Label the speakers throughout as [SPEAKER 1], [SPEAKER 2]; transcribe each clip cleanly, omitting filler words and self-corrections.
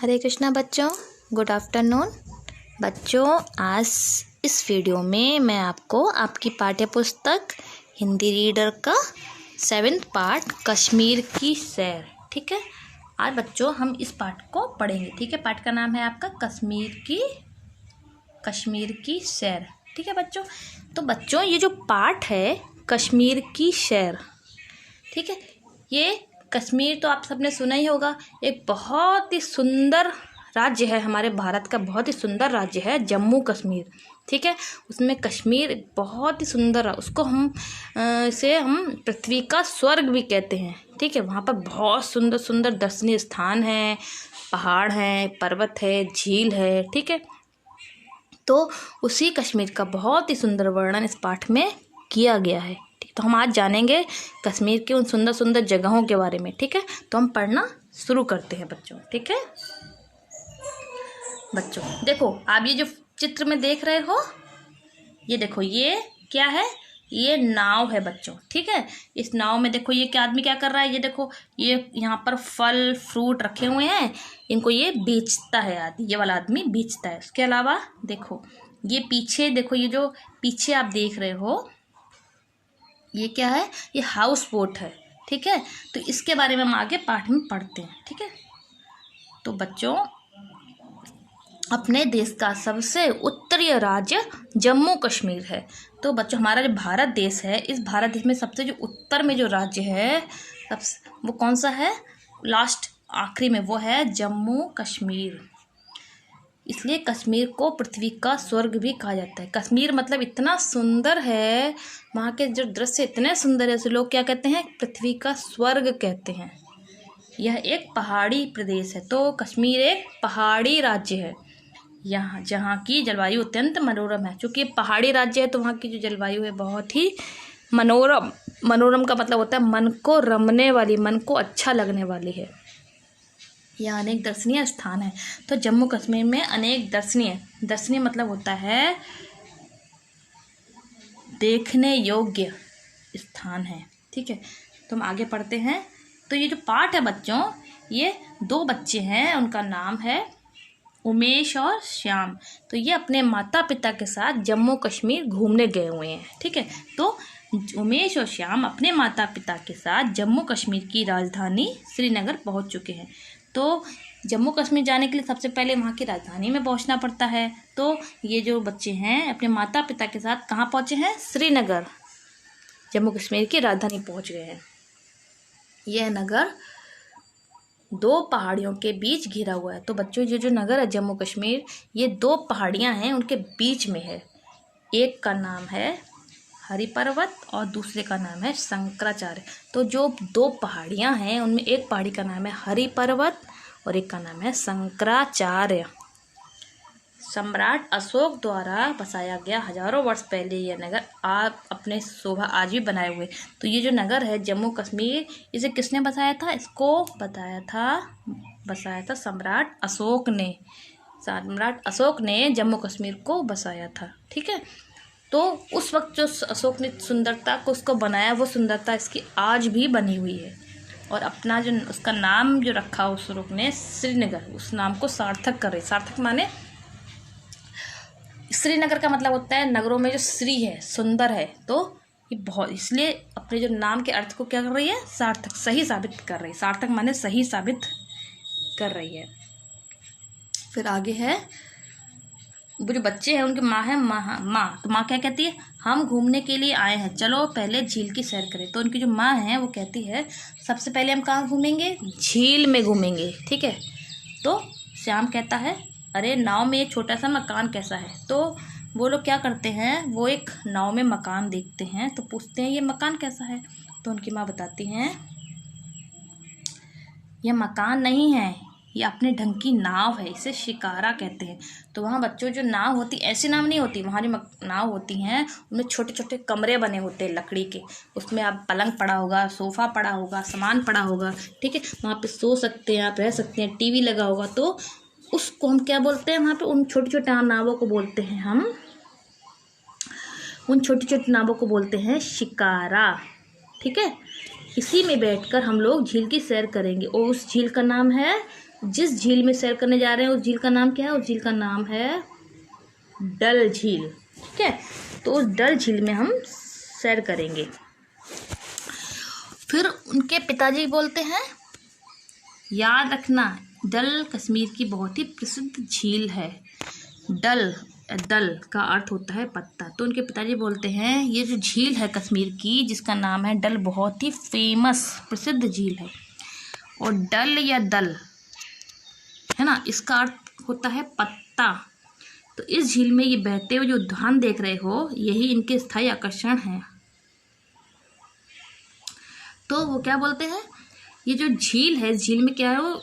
[SPEAKER 1] हरे कृष्णा बच्चों, good afternoon. बच्चों, आज इस वीडियो में मैं आपको आपकी पाठ्य पुस्तक हिंदी रीडर का 7th पार्ट कश्मीर की सैर, ठीक है। आज बच्चों हम इस पाठ को पढ़ेंगे, ठीक है। पाठ का नाम है आपका कश्मीर की सैर, ठीक है बच्चों। तो बच्चों ये जो पाठ है कश्मीर की सैर, ठीक है, ये कश्मीर तो आप सबने सुना ही होगा। एक बहुत ही सुंदर राज्य है, हमारे भारत का बहुत ही सुंदर राज्य है जम्मू कश्मीर, ठीक है। उसमें कश्मीर बहुत ही सुंदर है, उसको हम पृथ्वी का स्वर्ग भी कहते हैं, ठीक है। वहाँ पर बहुत सुंदर सुंदर दर्शनीय स्थान हैं, पहाड़ हैं, पर्वत है, झील है, ठीक है। तो उसी कश्मीर का बहुत ही सुंदर वर्णन इस पाठ में किया गया है। तो हम आज जानेंगे कश्मीर के उन सुंदर सुंदर जगहों के बारे में, ठीक है। तो हम पढ़ना शुरू करते हैं बच्चों, ठीक है। बच्चों देखो, आप ये जो चित्र में देख रहे हो, ये देखो, ये क्या है? ये नाव है बच्चों, ठीक है। इस नाव में देखो ये क्या आदमी क्या कर रहा है, ये देखो, ये यहाँ पर फल फ्रूट रखे हुए हैं, इनको ये बेचता है आदमी, ये वाला आदमी बेचता है। उसके अलावा देखो, ये पीछे देखो, ये जो पीछे आप देख रहे हो, ये क्या है? ये हाउस बोट है, ठीक है। तो इसके बारे में हम आगे पाठ में पढ़ते हैं, ठीक है। तो बच्चों, अपने देश का सबसे उत्तरीय राज्य जम्मू कश्मीर है। तो बच्चों, हमारा जो भारत देश है, इस भारत देश में सबसे जो उत्तर में जो राज्य है, वो कौन सा है? लास्ट आखिरी में वो है जम्मू कश्मीर। इसलिए कश्मीर को पृथ्वी का स्वर्ग भी कहा जाता है। कश्मीर मतलब इतना सुंदर है, वहाँ के जो दृश्य इतने सुंदर है, इसे लोग क्या कहते हैं? पृथ्वी का स्वर्ग कहते हैं। यह एक पहाड़ी प्रदेश है, तो कश्मीर एक पहाड़ी राज्य है। यहाँ जहाँ की जलवायु अत्यंत मनोरम है। चूँकि पहाड़ी राज्य है तो वहाँ की जो जलवायु है बहुत ही मनोरम। मनोरम का मतलब होता है मन को रमने वाली, मन को अच्छा लगने वाली है। यहाँ अनेक दर्शनीय स्थान है। तो जम्मू कश्मीर में अनेक दर्शनीय मतलब होता है देखने योग्य स्थान है, ठीक है। तो हम आगे पढ़ते हैं। तो ये जो पाठ है बच्चों, ये 2 बच्चे हैं, उनका नाम है उमेश और श्याम। तो ये अपने माता पिता के साथ जम्मू कश्मीर घूमने गए हुए हैं, ठीक है। तो उमेश और श्याम अपने माता पिता के साथ जम्मू कश्मीर की राजधानी श्रीनगर पहुंच चुके हैं। तो जम्मू कश्मीर जाने के लिए सबसे पहले वहाँ की राजधानी में पहुँचना पड़ता है। तो ये जो बच्चे हैं अपने माता पिता के साथ कहाँ पहुँचे हैं? श्रीनगर, जम्मू कश्मीर की राजधानी पहुँच गए हैं। यह नगर 2 पहाड़ियों के बीच घिरा हुआ है। तो बच्चों, ये जो नगर है जम्मू कश्मीर, ये 2 पहाड़ियाँ हैं, उनके बीच में है। एक का नाम है हरि पर्वत और दूसरे का नाम है शंकराचार्य। तो जो 2 पहाड़ियाँ हैं, उनमें एक पहाड़ी का नाम है हरि पर्वत और एक का नाम है शंकराचार्य। सम्राट अशोक द्वारा बसाया गया, हजारों वर्ष पहले यह नगर आप अपने शोभा आज भी बनाए हुए। तो ये जो नगर है जम्मू कश्मीर, इसे किसने बसाया था? इसको बसाया था सम्राट अशोक ने। सम्राट अशोक ने जम्मू कश्मीर को बसाया था, ठीक है। तो उस वक्त जो अशोक ने सुंदरता को उसको बनाया, वो सुंदरता इसकी आज भी बनी हुई है। और अपना जो उसका नाम जो रखा अशोक ने, श्रीनगर, उस नाम को सार्थक कर रही। सार्थक माने, श्रीनगर का मतलब होता है नगरों में जो श्री है, सुंदर है। तो ये बहुत, इसलिए अपने जो नाम के अर्थ को क्या कर रही है? सार्थक, सही साबित कर रही है। सार्थक माने सही साबित कर रही है। फिर आगे है, वो जो बच्चे हैं उनकी माँ है माँ। तो माँ क्या कहती है? हम घूमने के लिए आए हैं, चलो पहले झील की सैर करें। तो उनकी जो माँ है वो कहती है सबसे पहले हम कहाँ घूमेंगे? झील में घूमेंगे, ठीक है। तो श्याम कहता है, अरे नाव में एक छोटा सा मकान कैसा है? तो वो लोग क्या करते हैं, वो एक नाव में मकान देखते हैं, तो पूछते हैं ये मकान कैसा है? तो उनकी माँ बताती हैं, यह मकान नहीं है, ये अपने ढंग की नाव है, इसे शिकारा कहते हैं। तो वहाँ बच्चों जो नाव होती, ऐसी नाव नहीं होती, वहाँ जो नाव होती हैं उनमें छोटे छोटे कमरे बने होते हैं लकड़ी के। उसमें आप पलंग पड़ा होगा, सोफ़ा पड़ा होगा, सामान पड़ा होगा, ठीक है। वहाँ पे सो सकते हैं, आप रह सकते हैं, टीवी लगा होगा। तो उसको हम क्या बोलते हैं? वहाँ पे उन छोटे छोटे नावों को बोलते हैं हम, उन छोटी छोटी नावों को बोलते हैं शिकारा, ठीक है। इसी में बैठकर हम लोग झील की सैर करेंगे और उस झील का नाम है जिस झील में सैर करने जा रहे हैं उस झील का नाम क्या है? उस झील का नाम है डल झील। ठीक है, तो उस डल झील में हम सैर करेंगे। फिर उनके पिताजी बोलते हैं, याद रखना डल कश्मीर की बहुत ही प्रसिद्ध झील है। डल का अर्थ होता है पत्ता। तो उनके पिताजी बोलते हैं ये जो झील है कश्मीर की जिसका नाम है डल, बहुत ही फेमस प्रसिद्ध झील है। और डल या दल है ना, इसका अर्थ होता है पत्ता। तो इस झील में ये बहते हुए जो उद्यान देख रहे हो यही इनके स्थायी आकर्षण है। तो वो क्या बोलते हैं, ये जो झील है इस झील में क्या है, वो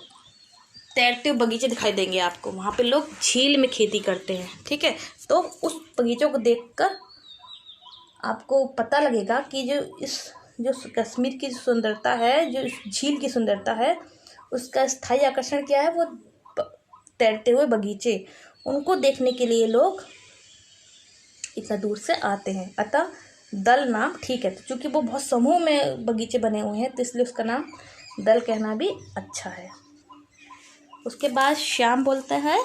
[SPEAKER 1] तैरते हुए बगीचे दिखाई देंगे आपको। वहाँ पे लोग झील में खेती करते हैं। ठीक है, तो उस बगीचों को देखकर आपको पता लगेगा कि जो कश्मीर की सुंदरता है, जो इस झील की सुंदरता है, उसका स्थायी आकर्षण क्या है, वो तैरते हुए बगीचे। उनको देखने के लिए लोग इतना दूर से आते हैं। अतः दल नाम ठीक है, तो चूँकि वो बहुत समूह में बगीचे बने हुए हैं तो इसलिए उसका नाम दल कहना भी अच्छा है। उसके बाद श्याम बोलता है,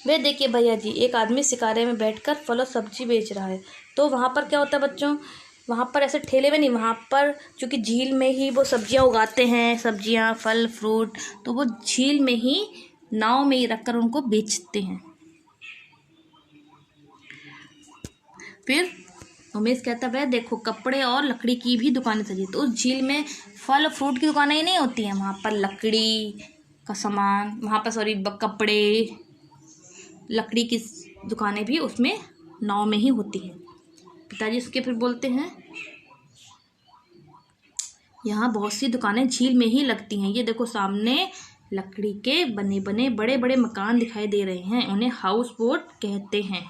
[SPEAKER 1] वे देखिए भैया जी, एक आदमी शिकारे में बैठकर फल और सब्जी बेच रहा है। तो वहाँ पर क्या होता है बच्चों, वहाँ पर ऐसे ठेले में नहीं, वहाँ पर चूँकि झील में ही वो सब्जियाँ उगाते हैं, सब्जियाँ फल फ्रूट, तो वो झील में ही नाव में ही रखकर उनको बेचते हैं। फिर उमेश कहता है, देखो कपड़े और लकड़ी की भी दुकानें सजी। तो उस झील में फल फ्रूट की दुकानें ही नहीं होती हैं, वहाँ पर लकड़ी का सामान, वहाँ पर कपड़े लकड़ी की दुकानें भी उसमें नाव में ही होती हैं। पिताजी उसके फिर बोलते हैं, यहाँ बहुत सी दुकानें झील में ही लगती हैं। ये देखो सामने लकड़ी के बने बने बड़े बड़े मकान दिखाई दे रहे हैं, उन्हें हाउस बोट कहते हैं।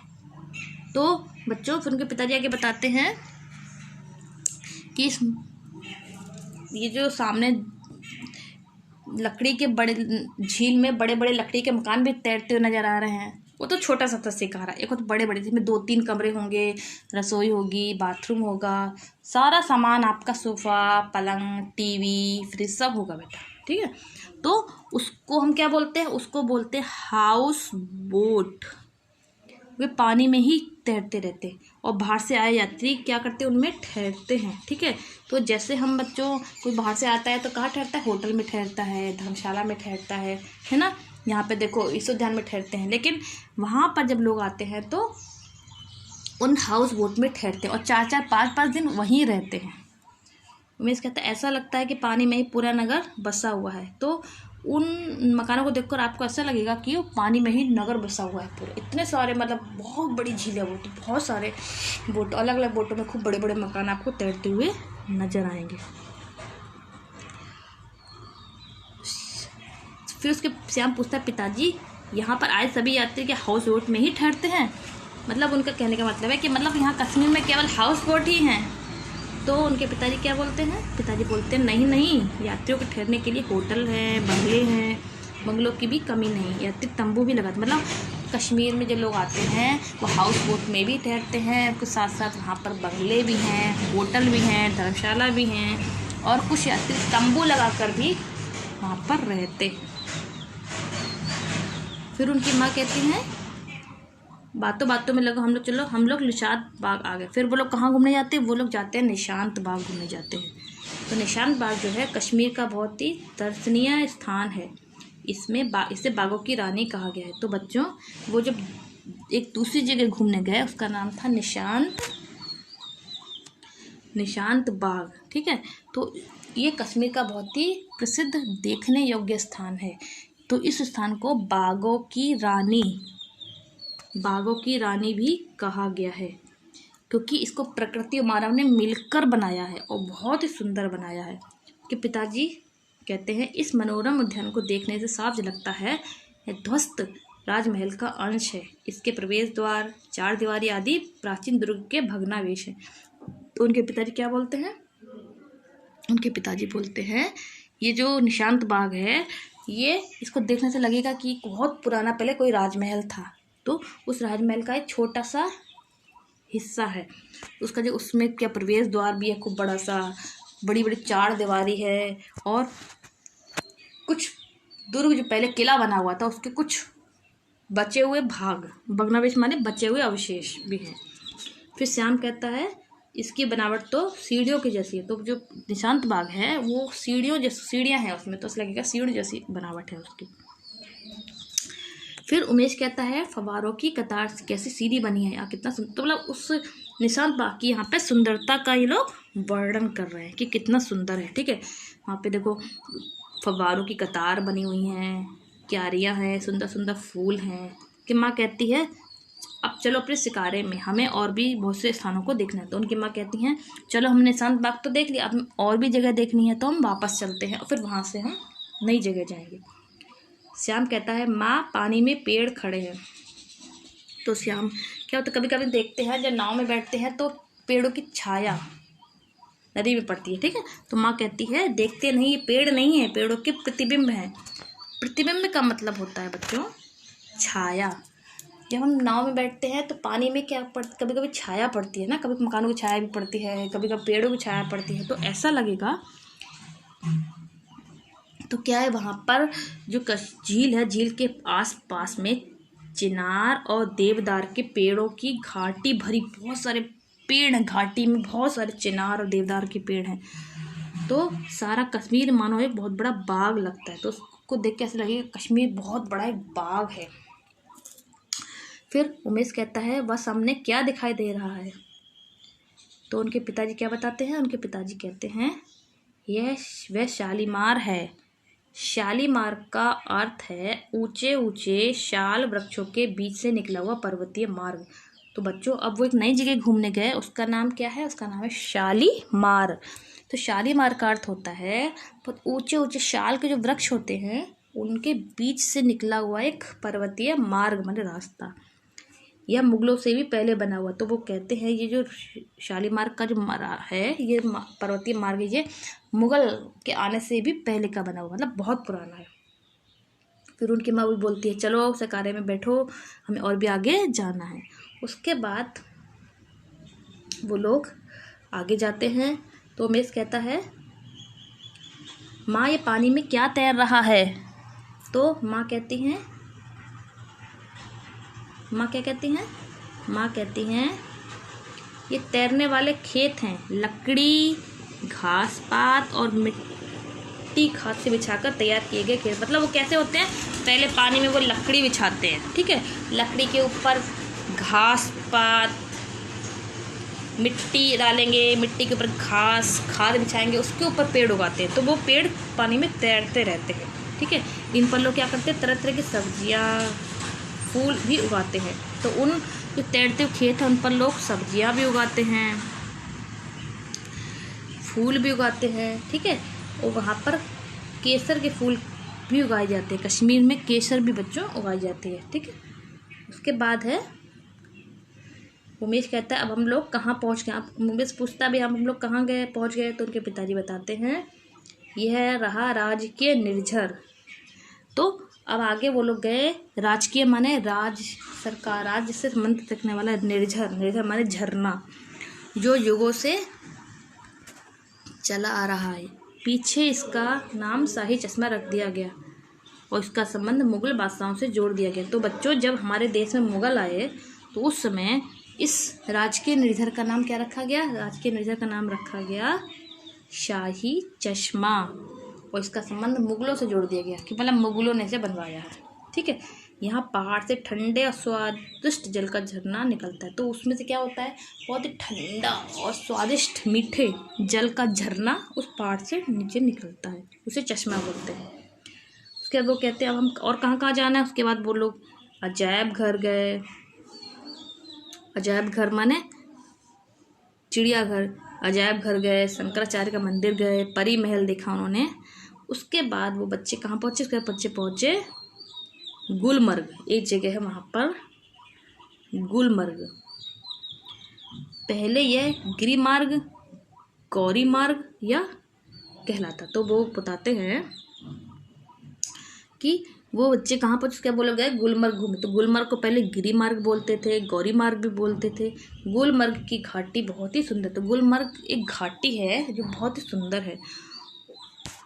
[SPEAKER 1] तो बच्चों फिर उनके पिताजी आगे बताते हैं कि ये जो सामने लकड़ी के बड़े झील में बड़े बड़े लकड़ी के मकान भी तैरते हुए नजर आ रहे हैं। वो तो छोटा सा था शिकारा, एक तो बड़े बड़े जिसमें 2-3 कमरे होंगे, रसोई होगी, बाथरूम होगा, सारा सामान आपका, सोफ़ा पलंग टीवी फ्रिज सब होगा बेटा। ठीक है, तो उसको हम क्या बोलते हैं, उसको बोलते हैं हाउस बोट। वे पानी में ही तैरते रहते और बाहर से आए यात्री क्या करते हैं, उनमें ठहरते हैं। ठीक है, तो जैसे हम बच्चों कोई बाहर से आता है तो कहाँ ठहरता है, होटल में ठहरता है, धर्मशाला में ठहरता है ना। यहाँ पे देखो इस उद्यान में ठहरते हैं, लेकिन वहाँ पर जब लोग आते हैं तो उन हाउस बोट में ठहरते हैं और 4-4 5-5 दिन वहीं रहते हैं। उमेश कहता है, ऐसा लगता है कि पानी में ही पूरा नगर बसा हुआ है। तो उन मकानों को देखकर आपको ऐसा लगेगा कि वो पानी में ही नगर बसा हुआ है पूरे। इतने सारे मतलब बहुत बड़ी झील है वो, तो बहुत सारे बोट, अलग अलग बोटों में खूब बड़े बड़े मकान आपको तैरते हुए नजर आएंगे। फिर उसके श्याम पूछता है, पिताजी यहाँ पर आए सभी यात्री के हाउस बोट में ही ठहरते हैं? मतलब उनका कहने का मतलब है कि मतलब यहाँ कश्मीर में केवल हाउस बोट ही हैं। तो उनके पिताजी क्या बोलते हैं, पिताजी बोलते हैं, नहीं, यात्रियों के ठहरने के लिए होटल हैं, बंगले हैं, बंगलों की भी कमी नहीं, यात्री तंबू भी लगाते। मतलब कश्मीर में जो लोग आते हैं वो हाउस बोट में भी ठहरते हैं, उसके साथ साथ वहाँ पर बंगले भी हैं, होटल भी हैं, धर्मशाला भी हैं, और कुछ यात्री तंबू लगा कर भी वहाँ पर रहते। फिर उनकी माँ कहती हैं, बातों बातों में लगा हम लोग निशांत बाग आ गए। फिर वो लोग कहाँ घूमने जाते हैं, वो लोग जाते हैं निशांत बाग घूमने जाते हैं। तो निशांत बाग जो है कश्मीर का बहुत ही दर्शनीय स्थान है। इसे बागों की रानी कहा गया है। तो बच्चों वो जब एक दूसरी जगह घूमने गए उसका नाम था निशांत बाग। ठीक है, तो ये कश्मीर का बहुत ही प्रसिद्ध देखने योग्य स्थान है। तो इस स्थान को बागों की रानी भी कहा गया है, क्योंकि इसको प्रकृति और मानव ने मिलकर बनाया है और बहुत ही सुंदर बनाया है। कि पिताजी कहते हैं, इस मनोरम उद्यान को देखने से साफ झलकता है यह ध्वस्त राजमहल का अंश है। इसके प्रवेश द्वार, 4 दीवारी आदि प्राचीन दुर्ग के भग्नावशेष हैं। तो उनके पिताजी क्या बोलते हैं, उनके पिताजी बोलते हैं ये जो निशांत बाग है, ये इसको देखने से लगेगा कि बहुत पुराना पहले कोई राजमहल था। तो उस राजमहल का एक छोटा सा हिस्सा है, उसका जो उसमें क्या प्रवेश द्वार भी है खूब बड़ा सा, बड़ी बड़ी 4 दीवारी है, और कुछ दुर्ग जो पहले किला बना हुआ था उसके कुछ बचे हुए भाग, भग्नावशेष माने बचे हुए अवशेष भी हैं। फिर श्याम कहता है इसकी बनावट तो सीढ़ियों की जैसी है। तो जो निशांत बाग है वो सीढ़ियों जैसी, सीढ़ियाँ हैं उसमें, तो ऐसा लगेगा सीढ़ी जैसी बनावट है उसकी। फिर उमेश कहता है फव्वारों की कतार से कैसी सीढ़ी बनी है, यहाँ कितना सुंदर। तो मतलब उस निशांत बाग की यहाँ पे सुंदरता का ये लोग वर्णन कर रहे हैं कि कितना सुंदर है। ठीक है, वहाँ पे देखो फव्वारों की कतार बनी हुई हैं, क्यारियाँ हैं, सुंदर सुंदर फूल हैं। कि माँ कहती है अब चलो अपने शिकारे में, हमें और भी बहुत से स्थानों को देखना है। तो उनकी माँ कहती हैं चलो हमने निशांत बाग तो देख लिया, अब और भी जगह देखनी है तो हम वापस चलते हैं और फिर वहाँ से हम नई जगह जाएंगे। श्याम कहता है माँ पानी में पेड़ खड़े हैं। तो श्याम क्या होता है, कभी कभी देखते हैं जब नाव में बैठते हैं तो पेड़ों की छाया नदी में पड़ती है। ठीक है, तो माँ कहती है देखते नहीं, ये पेड़ नहीं है, पेड़ों के प्रतिबिंब हैं। प्रतिबिंब का मतलब होता है बच्चों छाया। जब हम नाव में बैठते हैं तो पानी में क्या पड़ती, कभी कभी छाया पड़ती है ना, कभी मकानों की छाया भी पड़ती है, कभी कभी पेड़ों की छाया पड़ती है। तो ऐसा लगेगा तो क्या है, वहाँ पर जो झील है, झील के आस पास में चिनार और देवदार के पेड़ों की घाटी भरी, बहुत सारे पेड़ हैं घाटी में, बहुत सारे चिनार और देवदार के पेड़ हैं। तो सारा कश्मीर मानो एक बहुत बड़ा बाग लगता है। तो उसको देख के ऐसा लगेगा कश्मीर बहुत बड़ा एक बाग है। फिर उमेश कहता है वह सामने क्या दिखाई दे रहा है। तो उनके पिताजी क्या बताते हैं, उनके पिताजी कहते हैं वह शालीमार है। शालीमार का अर्थ है ऊंचे ऊंचे शाल वृक्षों के बीच से निकला हुआ पर्वतीय मार्ग। तो बच्चों अब वो एक नई जगह घूमने गए, उसका नाम क्या है, उसका नाम है शालीमार। तो शालीमार का अर्थ होता है बहुत ऊंचे ऊंचे शाल के जो वृक्ष होते हैं उनके बीच से निकला हुआ एक पर्वतीय मार्ग माने रास्ता। यह मुगलों से भी पहले बना हुआ। तो वो कहते हैं ये जो शालीमार का जो है ये पर्वतीय मार्ग, ये मुगल के आने से भी पहले का बना हुआ, मतलब बहुत पुराना है। फिर उनकी माँ भी बोलती है चलो शिकारे में बैठो, हमें और भी आगे जाना है। उसके बाद वो लोग आगे जाते हैं। तो उमेश कहता है माँ ये पानी में क्या तैर रहा है। तो माँ कहती हैं, माँ क्या कहती हैं, माँ कहती हैं ये तैरने वाले खेत हैं, लकड़ी घास पात और मिट्टी खाद से बिछाकर तैयार किए गए खेत। मतलब वो कैसे होते हैं, पहले पानी में वो लकड़ी बिछाते हैं, ठीक है, लकड़ी के ऊपर घास पात मिट्टी डालेंगे, मिट्टी के ऊपर घास खाद बिछाएंगे, उसके ऊपर पेड़ उगाते हैं। तो वो पेड़ पानी में तैरते रहते हैं। ठीक है, इन पर लोग क्या करते हैं, तरह तरह की सब्जियाँ फूल भी उगाते हैं। तो उन जो तैरते हुए खेत हैं उन पर लोग सब्जियां भी उगाते हैं, फूल भी उगाते हैं। ठीक है, और वहाँ पर केसर के फूल भी उगाए जाते हैं। कश्मीर में केसर भी बच्चों उगाई जाती है। ठीक है, उसके बाद है उमेश कहता है अब हम लोग कहाँ पहुँच गए। अब उमेश पूछता भी हम लोग कहाँ गए, पहुँच गए। तो उनके पिताजी बताते हैं यह रहा राजकीय निर्झर। तो अब आगे वो लोग गए, राजकीय माने राज सरकार, राज्य से संबंधित रखने वाला निर्झर, निर्झर माने झरना, जो युगों से चला आ रहा है। पीछे इसका नाम शाही चश्मा रख दिया गया और इसका संबंध मुगल बादशाहों से जोड़ दिया गया। तो बच्चों जब हमारे देश में मुगल आए तो उस समय इस राजकीय निर्झर का नाम क्या रखा गया, राजकीय निर्झर का नाम रखा गया शाही चश्मा और इसका संबंध मुगलों से जोड़ दिया गया कि मतलब मुगलों ने इसे बनवाया है। ठीक है, यहाँ पहाड़ से ठंडे और स्वादिष्ट जल का झरना निकलता है। तो उसमें से क्या होता है, बहुत ही ठंडा और स्वादिष्ट मीठे जल का झरना उस पहाड़ से नीचे निकलता है, उसे चश्मा बोलते हैं। उसके बाद वो कहते हैं अब हम और कहाँ कहाँ जाना है। उसके बाद वो लोग अजायब घर गए, अजायब घर माने चिड़ियाघर, अजायब घर गए, शंकराचार्य का मंदिर गए, परी महल देखा उन्होंने। उसके बाद वो बच्चे कहाँ पहुँचे, उसके बाद बच्चे पहुँचे गुलमर्ग, एक जगह है वहाँ पर गुलमर्ग। पहले यह गिरिमार्ग गौरी मार्ग या कहलाता। तो वो बताते हैं कि वो बच्चे कहाँ पहुँचे, क्या बोले गए गुलमर्ग घूमे। तो गुलमर्ग को पहले गिरिमार्ग बोलते थे, गौरी मार्ग भी बोलते थे। गुलमर्ग की घाटी बहुत ही सुंदर, तो गुलमर्ग एक घाटी है जो बहुत ही सुंदर है।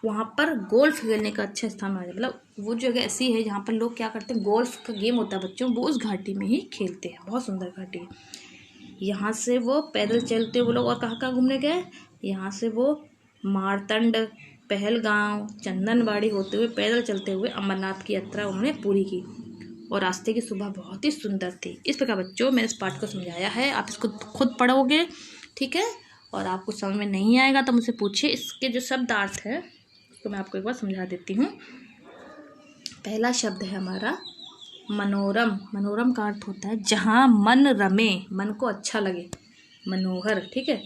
[SPEAKER 1] वहाँ पर गोल्फ खेलने का अच्छा स्थान माना जाता है। मतलब वो जगह ऐसी है जहाँ पर लोग क्या करते हैं, गोल्फ का गेम होता है बच्चों, वो उस घाटी में ही खेलते हैं। बहुत सुंदर घाटी है। यहाँ से वो पैदल चलते वो लोग और कहाँ कहाँ घूमने गए, यहाँ से वो मारतंड, पहलगांव, चंदनबाड़ी होते हुए पैदल चलते हुए अमरनाथ की यात्रा उन्होंने पूरी की और रास्ते की सुबह बहुत ही सुंदर थी। इस प्रकार बच्चों मैंने इस पाठ को समझाया है, आप इसको खुद पढ़ोगे, ठीक है। और आपको समझ में नहीं आएगा तो मुझसे पूछिए। इसके जो शब्दार्थ है तो मैं आपको एक बार समझा देती हूँ। पहला शब्द है हमारा मनोरम। मनोरम का अर्थ होता है जहाँ मन रमे, मन को अच्छा लगे, मनोहर, ठीक है।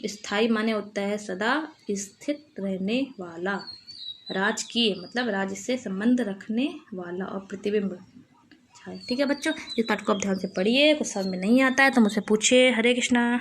[SPEAKER 1] स्थायी माने होता है सदा स्थित रहने वाला। राजकीय मतलब राज्य से संबंध रखने वाला। और प्रतिबिंब, अच्छा, ठीक है बच्चों, इस पाठ को आप ध्यान से पढ़िए। कुछ समझ में नहीं आता है तो मुझसे पूछिए। हरे कृष्णा।